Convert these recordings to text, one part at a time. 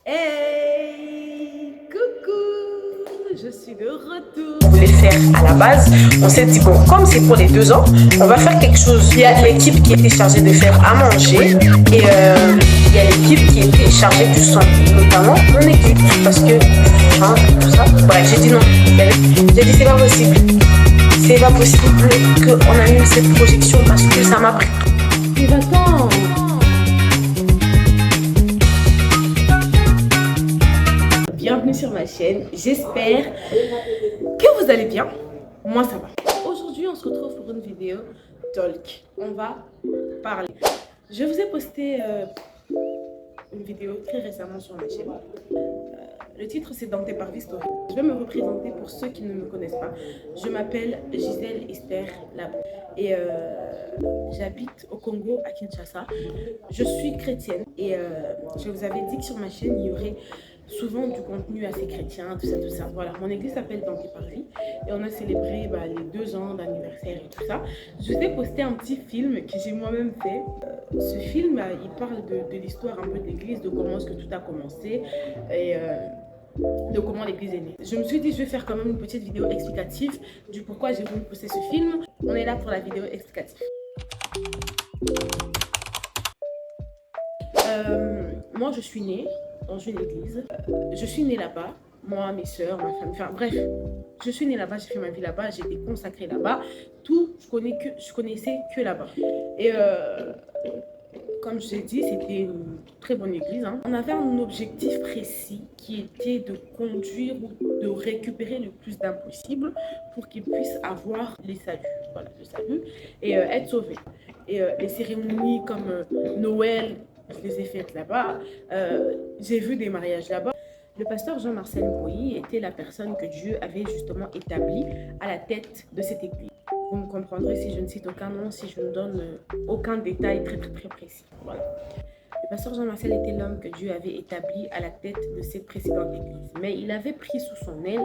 Hey, coucou, je suis de retour. On voulait faire à la base, on s'est dit bon, comme c'est pour les 2 ans, on va faire quelque chose. Il y a l'équipe qui était chargée de faire à manger et il y a l'équipe qui était chargée du son, notamment mon équipe, parce que tout ça. Bref, j'ai dit non. J'ai dit c'est pas possible. C'est pas possible qu'on annule cette projection parce que ça m'a pris. Mais attends. Bienvenue sur ma chaîne, j'espère que vous allez bien, moi ça va. Aujourd'hui on se retrouve pour une vidéo talk, on va parler. Je vous ai posté une vidéo très récemment sur ma chaîne. Le titre c'est Dans tes parvis story. Je vais me représenter pour ceux qui ne me connaissent pas. Je m'appelle Gisèle Esther Labou et j'habite au Congo à Kinshasa. Je suis chrétienne et je vous avais dit que sur ma chaîne il y aurait souvent du contenu assez chrétien, tout ça. Voilà, mon église s'appelle Dans tes parvis et on a célébré les 2 ans d'anniversaire et tout ça. Je vous ai posté un petit film que j'ai moi-même fait. Ce film, il parle de l'histoire un peu de l'église, de comment est-ce que tout a commencé et de comment l'église est née. Je me suis dit, je vais faire quand même une petite vidéo explicative du pourquoi j'ai voulu poster ce film. On est là pour la vidéo explicative. Moi, je suis née dans une église. Je suis née là-bas. Moi, mes soeurs, ma famille, enfin bref, je suis née là-bas, j'ai fait ma vie là-bas, j'ai été consacrée là-bas. Tout, je connaissais que là-bas. Et comme je l'ai dit, c'était une très bonne église. On avait un objectif précis qui était de conduire ou de récupérer le plus d'âmes possible pour qu'ils puissent avoir les saluts, voilà, le salut, et être sauvés. Et les cérémonies comme Noël, je les ai faites là-bas. J'ai vu des mariages là-bas. Le pasteur Jean-Marcel Boilly était la personne que Dieu avait justement établie à la tête de cette église. Vous me comprendrez si je ne cite aucun nom, si je ne donne aucun détail très précis. Voilà. Le pasteur Jean-Marcel était l'homme que Dieu avait établi à la tête de cette précédente église. Mais il avait pris sous son aile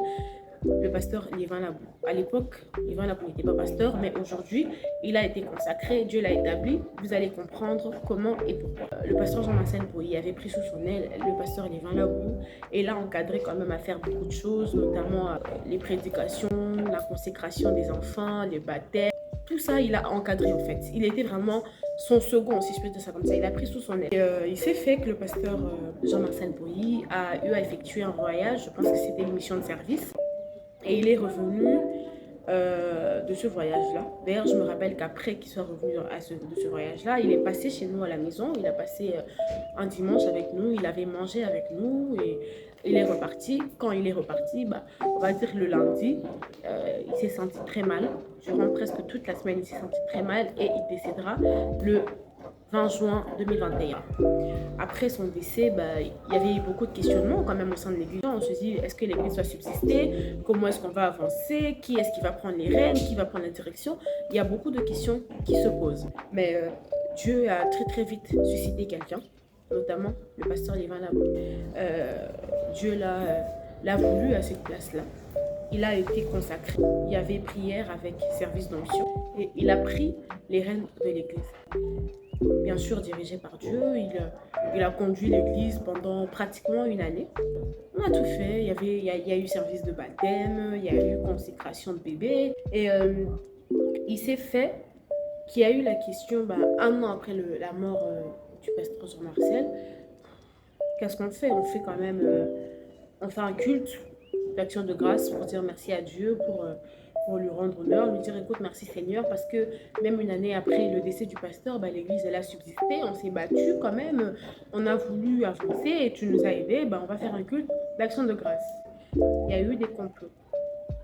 le pasteur Lévin Labou. À l'époque, Lévin Labou n'était pas pasteur, mais aujourd'hui, il a été consacré, Dieu l'a établi. Vous allez comprendre comment et pourquoi. Le pasteur Jean-Marcel Boilly avait pris sous son aile le pasteur Lévin Labou et l'a encadré quand même à faire beaucoup de choses, notamment les prédications, la consécration des enfants, les baptêmes. Tout ça, il a encadré en fait. Il était vraiment son second, si je peux dire ça comme ça. Il a pris sous son aile. Il s'est fait que le pasteur Jean-Marcel Boilly a eu à effectuer un voyage. Je pense que c'était une mission de service. Et il est revenu de ce voyage-là. D'ailleurs, je me rappelle qu'après qu'il soit revenu de ce voyage-là, il est passé chez nous à la maison. Il a passé un dimanche avec nous. Il avait mangé avec nous et il est reparti. Quand il est reparti, on va dire le lundi, il s'est senti très mal. Durant presque toute la semaine, il s'est senti très mal et il décédera le 20 juin 2021. Après son décès, il y avait eu beaucoup de questionnements quand même au sein de l'église. On se dit, est-ce que l'église va subsister? Comment est-ce qu'on va avancer? Qui est-ce qui va prendre les rênes? Qui va prendre la direction? Il y a beaucoup de questions qui se posent. Mais Dieu a très vite suscité quelqu'un, notamment le pasteur Lévin Labou. Dieu l'a voulu à cette place-là. Il a été consacré. Il y avait prière avec service d'onction. Et il a pris les rênes de l'église. Bien sûr dirigé par Dieu, il a conduit l'église pendant pratiquement une année. On a tout fait, il y a eu service de baptême, il y a eu consécration de bébé. Et il s'est fait qu'il y a eu la question, un an après la mort du pasteur Jean-Marcel, qu'est-ce qu'on fait? On fait quand même, on fait un culte d'action de grâce pour dire merci à Dieu, pour lui rendre honneur, lui dire écoute merci Seigneur, parce que même une année après le décès du pasteur, l'église elle a subsisté, on s'est battu quand même, on a voulu avancer et tu nous as aidés, on va faire un culte d'action de grâce. Il y a eu des complots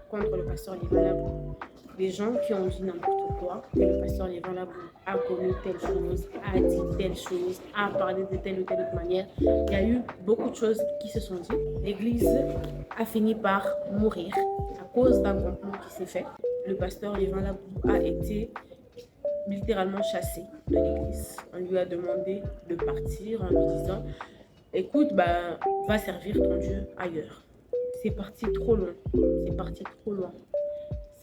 contre le pasteur Lévin Labou, des gens qui ont dit n'importe quoi, que le pasteur Lévin Labou a commis telle chose, a dit telle chose, a parlé de telle ou telle autre manière. Il y a eu beaucoup de choses qui se sont dites. L'église a fini par mourir à cause d'un complot qui s'est fait. Le pasteur Lévin Labou a été littéralement chassé de l'église. On lui a demandé de partir en lui disant écoute, va servir ton Dieu ailleurs. C'est parti trop loin. C'est parti trop loin.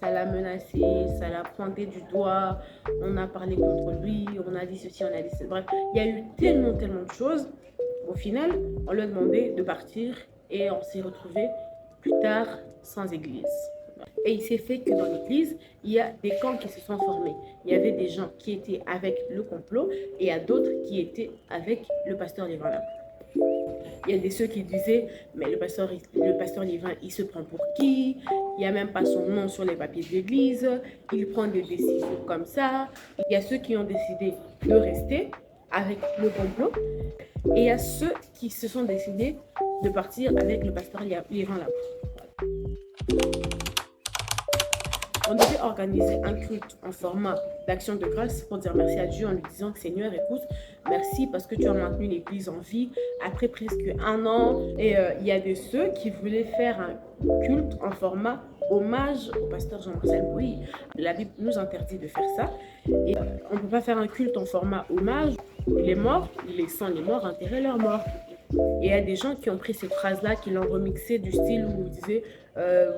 Ça l'a menacé, ça l'a pointé du doigt, on a parlé contre lui, on a dit ceci, on a dit cela. Bref, il y a eu tellement de choses. au final, on lui a demandé de partir et on s'est retrouvé plus tard sans église. Et il s'est fait que dans l'église, il y a des camps qui se sont formés. Il y avait des gens qui étaient avec le complot et il y a d'autres qui étaient avec le pasteur Lévin. Il y a des ceux qui disaient, mais le pasteur Lévin, il se prend pour qui? Il n'y a même pas son nom sur les papiers de l'église. Il prend des décisions comme ça. Il y a ceux qui ont décidé de rester avec le complot. Et il y a ceux qui se sont décidés de partir avec le pasteur Lévin là-bas. On devait organiser un culte en format d'action de grâce pour dire merci à Dieu en lui disant que Seigneur, écoute, merci parce que tu as maintenu l'église en vie après presque 1 an. Et il y a de ceux qui voulaient faire un culte en format hommage au pasteur Jean-Marcel Boilly. La Bible nous interdit de faire ça. Et on ne peut pas faire un culte en format hommage. Les morts, laissant les morts enterrer leurs morts. Et il y a des gens qui ont pris cette phrase-là, qui l'ont remixée du style où ils disaient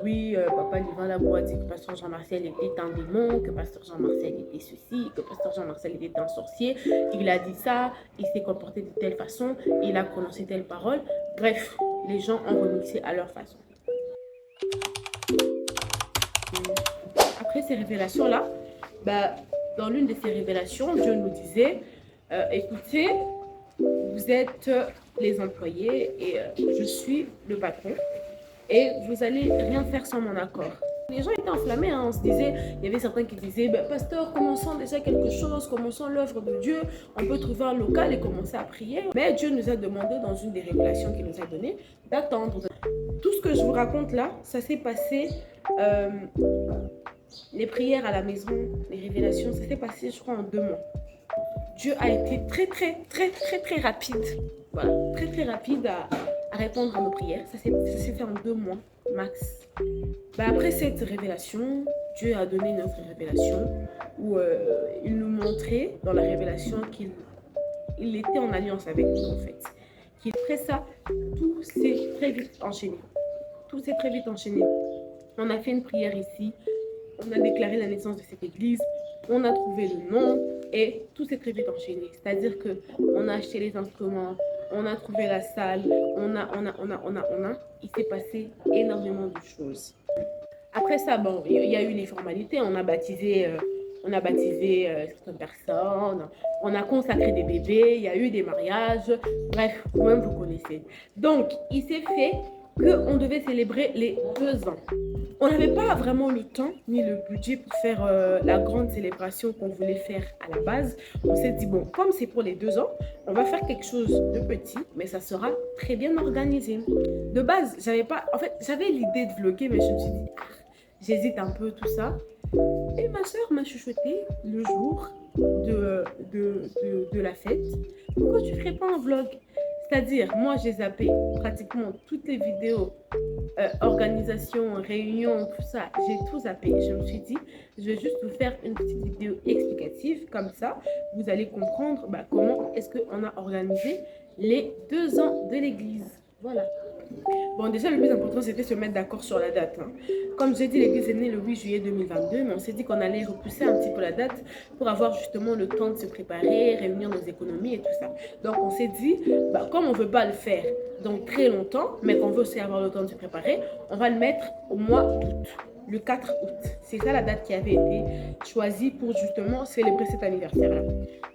oui, Papa Lévin Labo a dit que Pasteur Jean-Marcel était un démon, que Pasteur Jean-Marcel était ceci, que Pasteur Jean-Marcel était un sorcier. Il a dit ça, il s'est comporté de telle façon, il a prononcé telle parole. Bref, les gens ont remixé à leur façon. Après ces révélations-là, dans l'une de ces révélations, Dieu nous disait écoutez, vous êtes les employés et je suis le patron et vous allez rien faire sans mon accord. Les gens étaient enflammés, hein. On se disait, il y avait certains qui disaient pasteur, commençons déjà quelque chose, commençons l'œuvre de Dieu, on peut trouver un local et commencer à prier. Mais Dieu nous a demandé dans une des révélations qu'il nous a données d'attendre. Tout ce que je vous raconte là, ça s'est passé, les prières à la maison, les révélations, ça s'est passé je crois en 2 mois. Dieu a été très rapide. Voilà, très rapide à répondre à nos prières. Ça s'est fait en 2 mois, max. Après cette révélation, Dieu a donné une autre révélation où il nous montrait dans la révélation qu'il était en alliance avec nous en fait. Après ça, tout s'est très vite enchaîné. Tout s'est très vite enchaîné. On a fait une prière ici. On a déclaré la naissance de cette église. On a trouvé le nom. Et tout s'est très vite enchaîné. C'est-à-dire qu'on a acheté les instruments, on a trouvé la salle, on a. Il s'est passé énormément de choses. Après ça, bon, il y a eu les formalités. On a baptisé certaines personnes, on a consacré des bébés, il y a eu des mariages. Bref, vous-même vous connaissez. Donc, il s'est fait qu'on devait célébrer les 2 ans. On n'avait pas vraiment le temps ni le budget pour faire la grande célébration qu'on voulait faire à la base. On s'est dit, bon, comme c'est pour les 2 ans, on va faire quelque chose de petit, mais ça sera très bien organisé. De base, j'avais l'idée de vlogger, mais je me suis dit, j'hésite un peu, tout ça. Et ma soeur m'a chuchoté le jour de la fête. Pourquoi tu ne ferais pas un vlog? C'est-à-dire, moi, j'ai zappé pratiquement toutes les vidéos, organisation, réunion, tout ça. J'ai tout zappé. Je me suis dit, je vais juste vous faire une petite vidéo explicative. Comme ça, vous allez comprendre comment est-ce qu'on a organisé les 2 ans de l'église. Voilà. Bon, déjà, le plus important, c'était de se mettre d'accord sur la date. Hein. Comme j'ai dit, l'église est née le 8 juillet 2022, mais on s'est dit qu'on allait repousser un petit peu la date pour avoir justement le temps de se préparer, réunir nos économies et tout ça. Donc, on s'est dit, comme on ne veut pas le faire dans très longtemps, mais qu'on veut aussi avoir le temps de se préparer, on va le mettre au mois d'août, le 4 août. C'est ça la date qui avait été choisie pour justement célébrer cet anniversaire-là.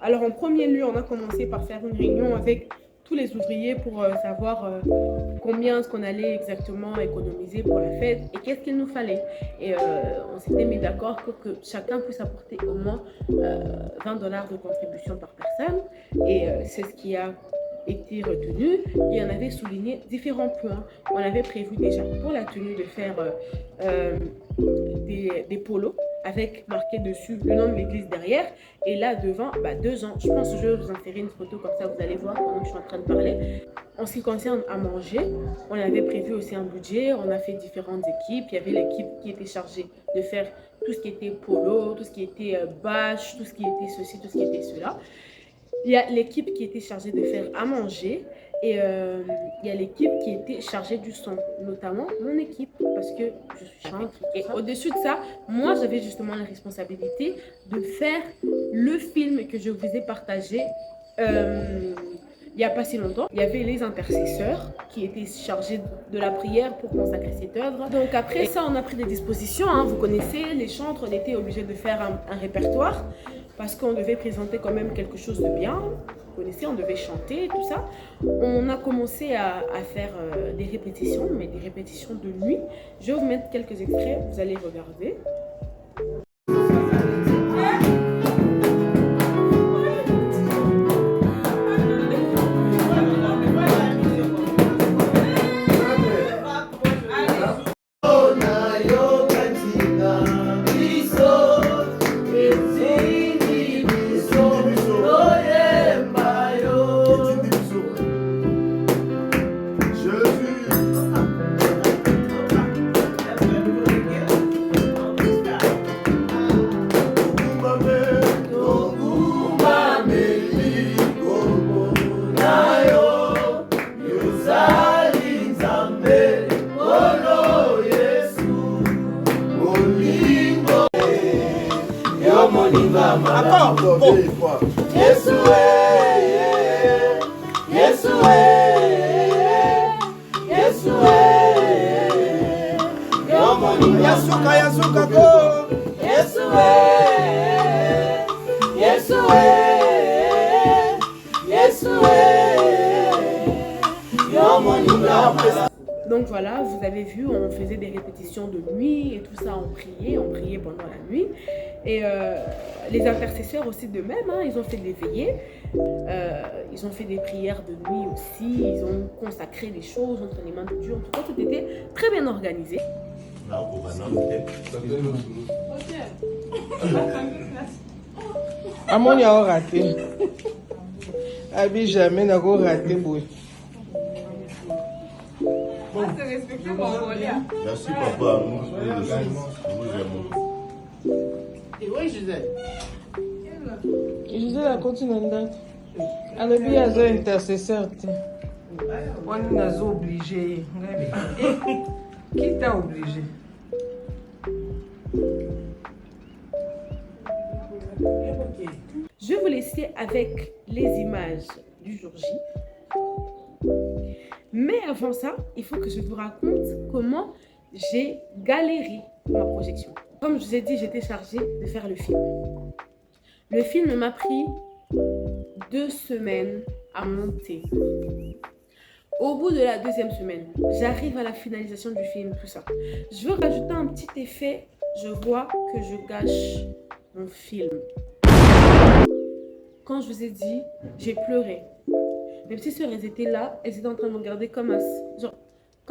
Alors, en premier lieu, on a commencé par faire une réunion avec tous les ouvriers pour savoir combien est-ce qu'on allait exactement économiser pour la fête et qu'est-ce qu'il nous fallait. Et on s'était mis d'accord pour que chacun puisse apporter au moins $20 de contribution par personne. Et c'est ce qui a été retenu. Et on avait souligné différents points. On avait prévu déjà pour la tenue de faire des polos avec marqué dessus le nom de l'église derrière et là devant 2 ans. Je pense que je vais vous insérer une photo comme ça vous allez voir pendant que je suis en train de parler. En ce qui concerne à manger, on avait prévu aussi un budget, on a fait différentes équipes. Il y avait l'équipe qui était chargée de faire tout ce qui était polo, tout ce qui était bâche, tout ce qui était ceci, tout ce qui était cela. Il y a l'équipe qui était chargée de faire à manger et il y a l'équipe qui était chargée du son, notamment mon équipe parce que je suis chanteuse. Et au-dessus de ça, moi j'avais justement la responsabilité de faire le film que je vous ai partagé. il n'y a pas si longtemps, il y avait les intercesseurs qui étaient chargés de la prière pour consacrer cette œuvre. Donc après ça, on a pris des dispositions. Hein. Vous connaissez, les chantres, on était obligés de faire un répertoire parce qu'on devait présenter quand même quelque chose de bien. Vous connaissez, on devait chanter, tout ça. On a commencé à faire des répétitions, mais des répétitions de nuit. Je vais vous mettre quelques extraits, vous allez regarder. Donc voilà, vous avez vu, on faisait des répétitions de nuit et tout ça, on priait pendant la nuit. Et les intercesseurs aussi de même, hein, ils ont fait des veillées, ils ont fait des prières de nuit aussi, ils ont consacré des choses entre les mains de Dieu. En tout cas, tout était très bien organisé. Amon a raté. Abi jamais n'a pas raté boy. Merci papa, nous aimons. Et oui Gisèle. Gisèle a continué d'être. Alors bien à intercesseur. On est obligé. Qui t'a obligé? Je vais vous laisser avec les images du jour J. Mais avant ça, il faut que je vous raconte comment j'ai galéré pour ma projection. Comme je vous ai dit, j'étais chargée de faire le film. Le film m'a pris 2 semaines à monter. Au bout de la 2e semaine, j'arrive à la finalisation du film, tout ça. Je veux rajouter un petit effet. Je vois que je gâche mon film. Quand je vous ai dit, j'ai pleuré. Mes petites sœurs, elles étaient là, elles étaient en train de me regarder comme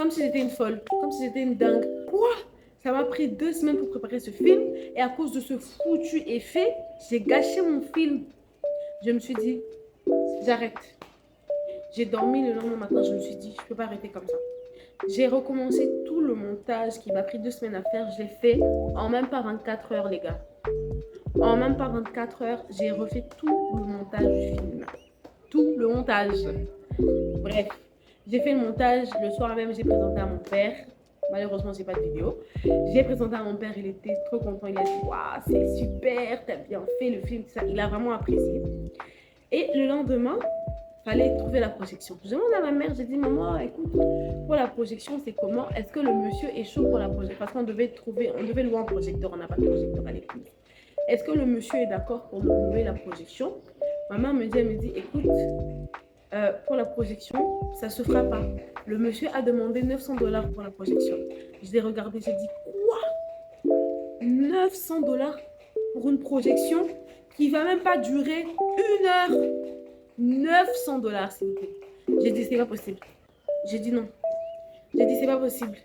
si j'étais une folle, comme si j'étais une dingue. Quoi? Ça m'a pris 2 semaines pour préparer ce film et à cause de ce foutu effet, j'ai gâché mon film. Je me suis dit, j'arrête. J'ai dormi le lendemain matin, je me suis dit, je ne peux pas arrêter comme ça. J'ai recommencé tout le montage qui m'a pris 2 semaines à faire. Je l'ai fait en même pas 24 heures, les gars. En même pas 24 heures, j'ai refait tout le montage du film. Tout le montage. Bref, j'ai fait le montage. Le soir même, j'ai présenté à mon père. Malheureusement, j'ai pas de vidéo. J'ai présenté à mon père. Il était trop content. Il a dit, waouh, c'est super, t'as bien fait le film. Ça. Il a vraiment apprécié. Et le lendemain, fallait trouver la projection. Je demande à ma mère, j'ai dit, maman, écoute, pour la projection, c'est comment? Est-ce que le monsieur est chaud pour la projection? Parce qu'on devait louer un projecteur. On n'a pas de projecteur à l'époque. Est-ce que le monsieur est d'accord pour nous louer la projection? Ma mère me dit, écoute, pour la projection, ça ne se fera pas. Le monsieur a demandé 900 $ pour la projection. Je l'ai regardé, j'ai dit, quoi? 900 $ pour une projection qui ne va même pas durer 1 heure. 900 $, s'il vous plaît. J'ai dit, c'est pas possible. J'ai dit non. J'ai dit, c'est pas possible.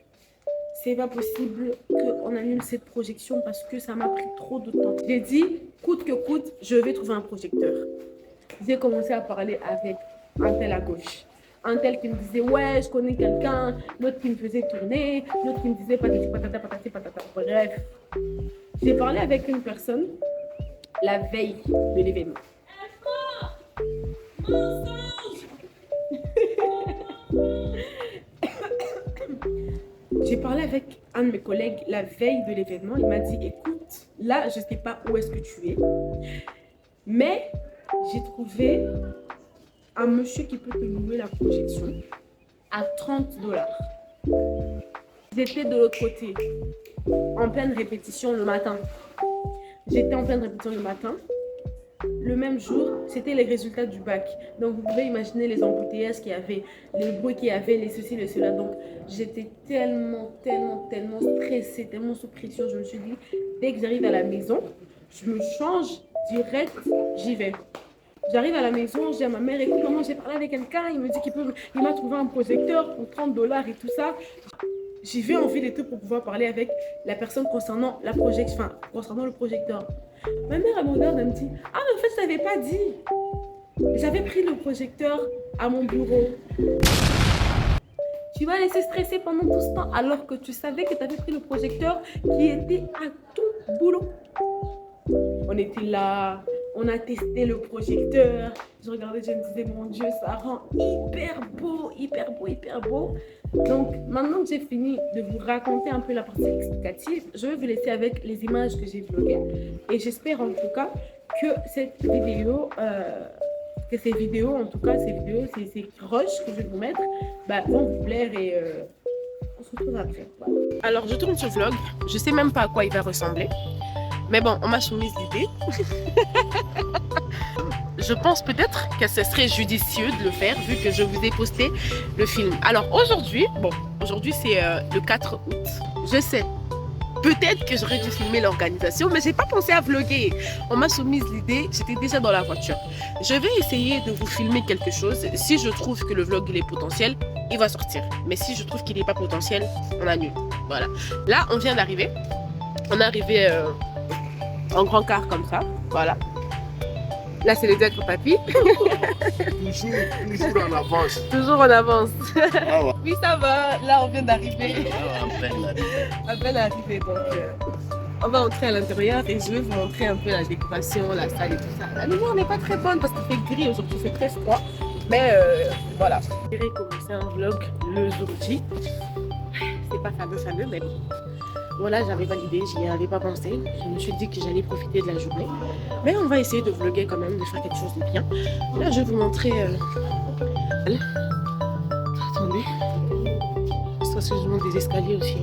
C'est pas possible qu'on annule cette projection parce que ça m'a pris trop de temps. J'ai dit, coûte que coûte, je vais trouver un projecteur. J'ai commencé à parler avec un tel à gauche. Un tel qui me disait, ouais, je connais quelqu'un. L'autre qui me faisait tourner. L'autre qui me disait, patati patata, patati patata. Bref. J'ai parlé avec une personne la veille de l'événement. J'ai parlé avec un de mes collègues la veille de l'événement. Il m'a dit, écoute, là, je ne sais pas où est-ce que tu es, mais j'ai trouvé un monsieur qui peut te louer la projection à 30 $. J'étais de l'autre côté, en pleine répétition le matin. J'étais en pleine répétition le matin. Le même jour, c'était les résultats du bac. Donc, vous pouvez imaginer les embouteillages qu'il y avait, les bruits qu'il y avait, les ceci, les cela. Donc, j'étais tellement stressée, tellement sous pression. Je me suis dit, dès que j'arrive à la maison, je me change direct, j'y vais. J'arrive à la maison, je dis à ma mère, écoute, maman, j'ai parlé avec quelqu'un, il me dit qu'il m'a trouvé un projecteur pour 30 $ et tout ça. J'y vais en ville et tout pour pouvoir parler avec la personne concernant la projection, enfin, concernant le projecteur. Ma mère, elle me regarde, elle me dit, ah, mais en fait, je t'avais pas dit. J'avais pris le projecteur à mon bureau. Tu vas laisser stresser pendant tout ce temps alors que tu savais que tu avais pris le projecteur qui était à ton boulot. On était là, on a testé le projecteur. Je regardais, je me disais, mon Dieu, ça rend hyper beau, hyper beau, hyper beau. Donc, maintenant que j'ai fini de vous raconter un peu la partie explicative, je vais vous laisser avec les images que j'ai vloguées. Et j'espère en tout cas que cette vidéo, ces vidéos, ces rushs que je vais vous mettre, vont vous plaire et on se retrouve après. Voilà. Alors, je tourne ce vlog. Je sais même pas à quoi il va ressembler. Mais bon, on m'a soumis l'idée. Je pense peut-être que ce serait judicieux de le faire vu que je vous ai posté le film. Alors aujourd'hui c'est le 4 août. Je sais, peut-être que j'aurais dû filmer l'organisation, mais j'ai pas pensé à vlogger. On m'a soumise l'idée, j'étais déjà dans la voiture. Je vais essayer de vous filmer quelque chose. Si je trouve que le vlog il est potentiel, il va sortir. Mais si je trouve qu'il n'est pas potentiel, on annule. Voilà. Là, on vient d'arriver. On est arrivé en grand car comme ça. Voilà. Là, c'est le diacre papy. Toujours en avance. Toujours en avance. Ah ouais. Oui, ça va. Là, on vient d'arriver. À À peine arrivé. Donc, on va entrer à l'intérieur et je vais vous montrer un peu la décoration, la salle et tout ça. La lumière n'est pas très bonne parce qu'il fait gris aujourd'hui, c'est très froid. Mais voilà. Je vais commencer un vlog le jour J. C'est pas fameux, mais bon. Voilà, j'avais validé, j'y avais pas pensé. Je me suis dit que j'allais profiter de la journée. Mais on va essayer de vlogger quand même, de faire quelque chose de bien. Là, je vais vous montrer... Attendez. Ça, c'est je monte des escaliers aussi.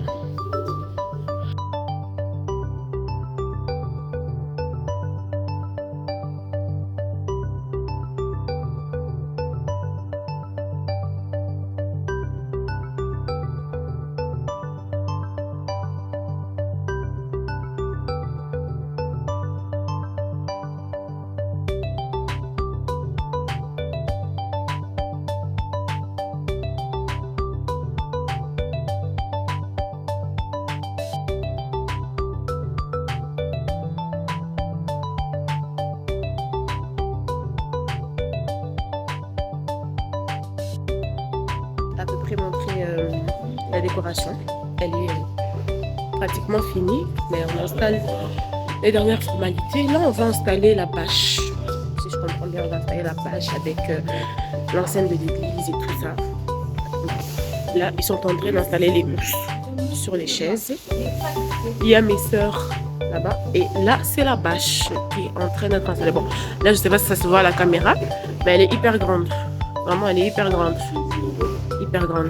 À peu près montrer la décoration. Elle est pratiquement finie, mais on installe les dernières formalités. Là, on va installer la bâche. Si je comprends bien, on va installer la bâche avec l'enceinte de l'église et tout ça. Là, ils sont en train d'installer les mousses sur les chaises. Il y a mes sœurs là-bas. Et là, c'est la bâche qui est en train d'être installée. Bon, là, je sais pas si ça se voit à la caméra, mais elle est hyper grande. Vraiment, elle est hyper grande. Hyper grande.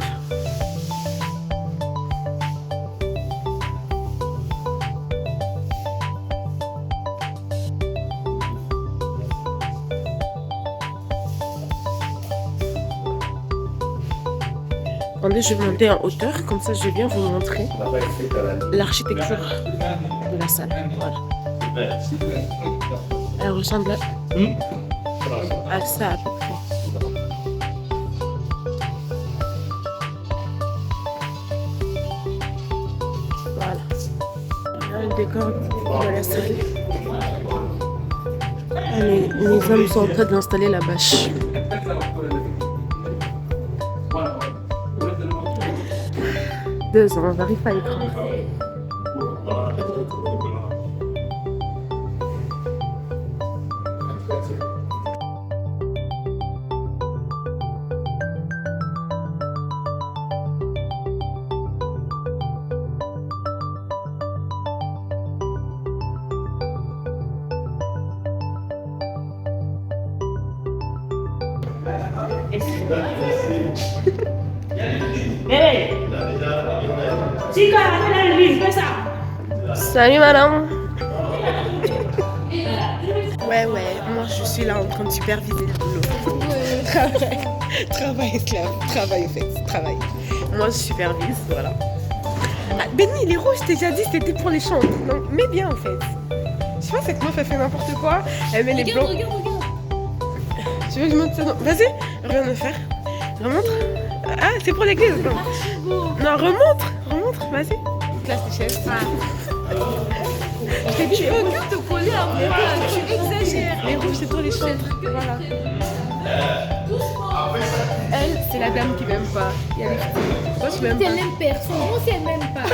Attendez, je vais monter en hauteur, comme ça je vais bien vous montrer l'architecture de la salle. Voilà. Elle ressemble à ça à peu près. Le décor de la salle. Les hommes sont en train d'installer la bâche. 2 ans, on n'arrive pas à y croire. Bébé. Chica, appelle lui, fais ça. Salut madame. Ouais, moi je suis là en train de superviser le boulot. Travail esclave, travail en fait, travail. Moi je supervise, voilà. Ah, Benny, les rouges, je t'ai déjà dit, c'était pour les chantes. Non, mais bien en fait. Je sais pas, cette meuf elle fait n'importe quoi. Elle met les blancs. Regarde. Tu veux que je monte ça? Non, vas-y, rien à faire. Remontre. Ah, c'est pour l'église. Non, remontre, vas-y. Classe de chef. Je t'ai dit, Tu veux que te coller à moi, tu exagères. les rouges, c'est pour les chantres. Voilà. Elle, c'est la dame qui m'aime pas. Il y a les filles. Toi, tu m'aimes C'est pas. même personne, on sait même pas.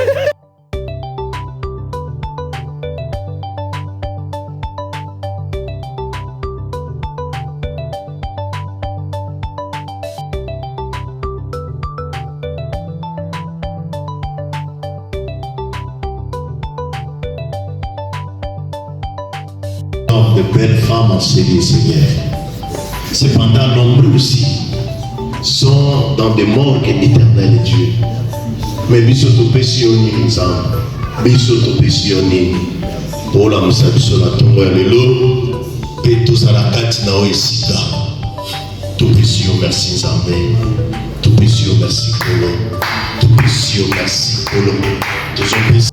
De belles femmes en série, Seigneur. Cependant, nombreux aussi sont dans des morgues éternelles, Dieu. Mais biso topesioni nzambe, biso topesioni pola musabiso na tongo ya lelo, pe tozala kati na oyo esika. Topesio merci nzambe, topesio merci kolo, topesio merci kolo, tozopesa.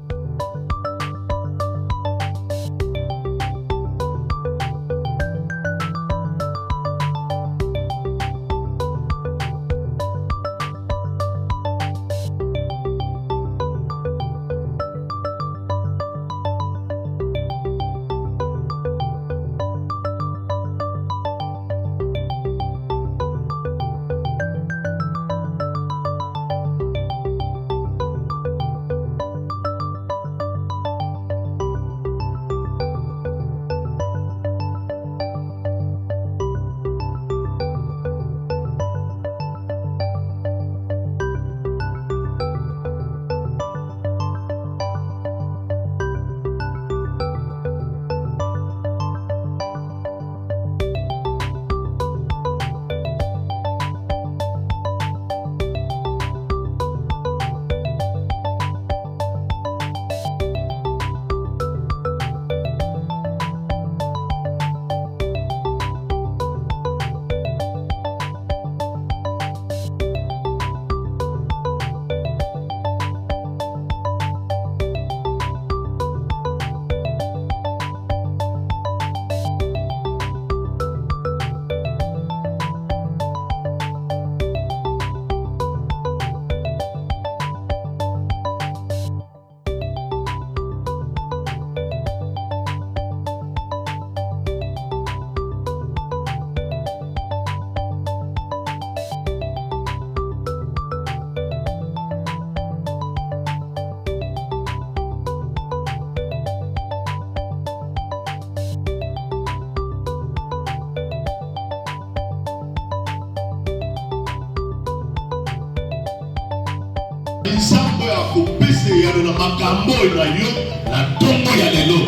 Nzambe akopesa yalo na makambo na yo na tongo ya lelo.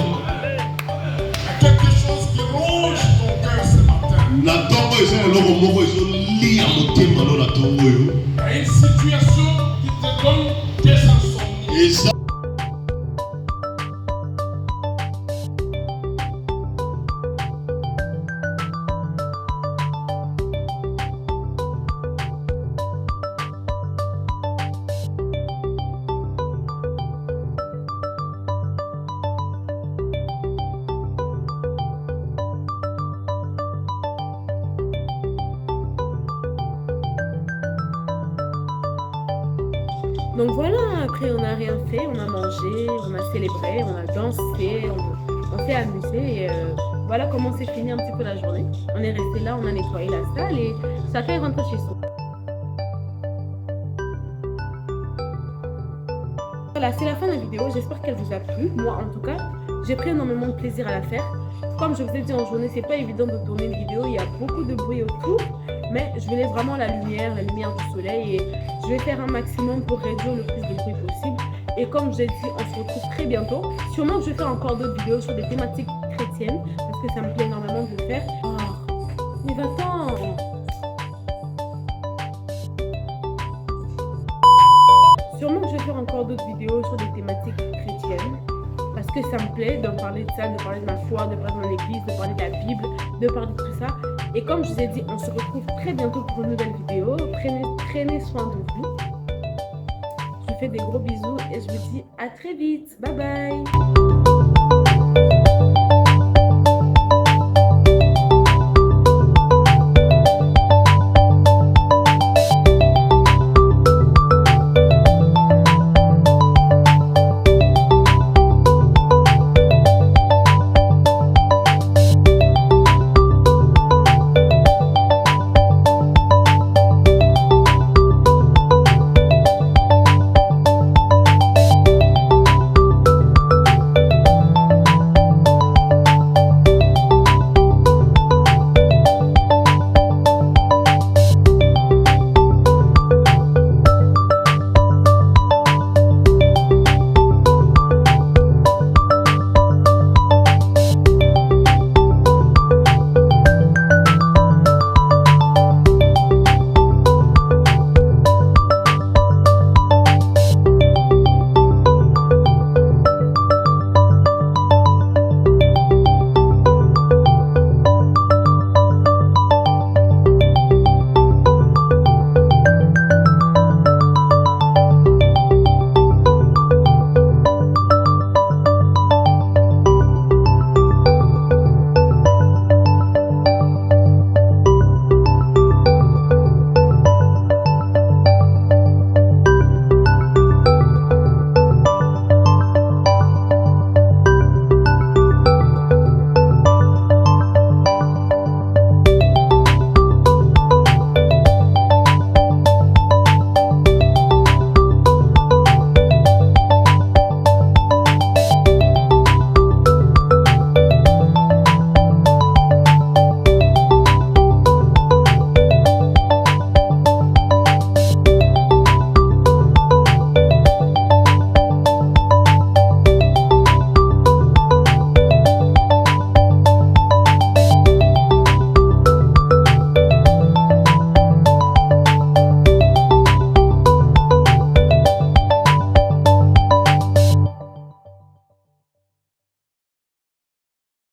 Quelque chose qui ronge ton cœur ce matin. Na tongo eza eloko moko ezolia motema no na tongo yo. Une situation qui te donne des insomnies. Eza Donc voilà, après on n'a rien fait, on a mangé, on a célébré, on a dansé, on s'est amusé et voilà comment s'est fini un petit peu la journée. On est resté là, on a nettoyé la salle et chacun est rentré chez soi. Voilà, c'est la fin de la vidéo, j'espère qu'elle vous a plu. Moi en tout cas, j'ai pris énormément de plaisir à la faire. Comme je vous ai dit en journée, c'est pas évident de tourner une vidéo, il y a beaucoup de bruit autour. Mais je voulais vraiment la lumière du soleil et je vais faire un maximum pour réduire le plus de bruit possible. Et comme je l'ai dit, on se retrouve très bientôt. Sûrement je vais faire encore d'autres vidéos sur des thématiques chrétiennes parce que ça me plaît énormément de le faire. Oh, mais va-t'en! faire encore d'autres vidéos sur des thématiques chrétiennes. Parce que ça me plaît de parler de ça, de parler de ma foi, de parler de mon église, de parler de la Bible, de parler de tout ça. Et comme je vous ai dit, on se retrouve très bientôt pour une nouvelle vidéo. Prenez soin de vous. Je vous fais des gros bisous et je vous dis à très vite. Bye bye.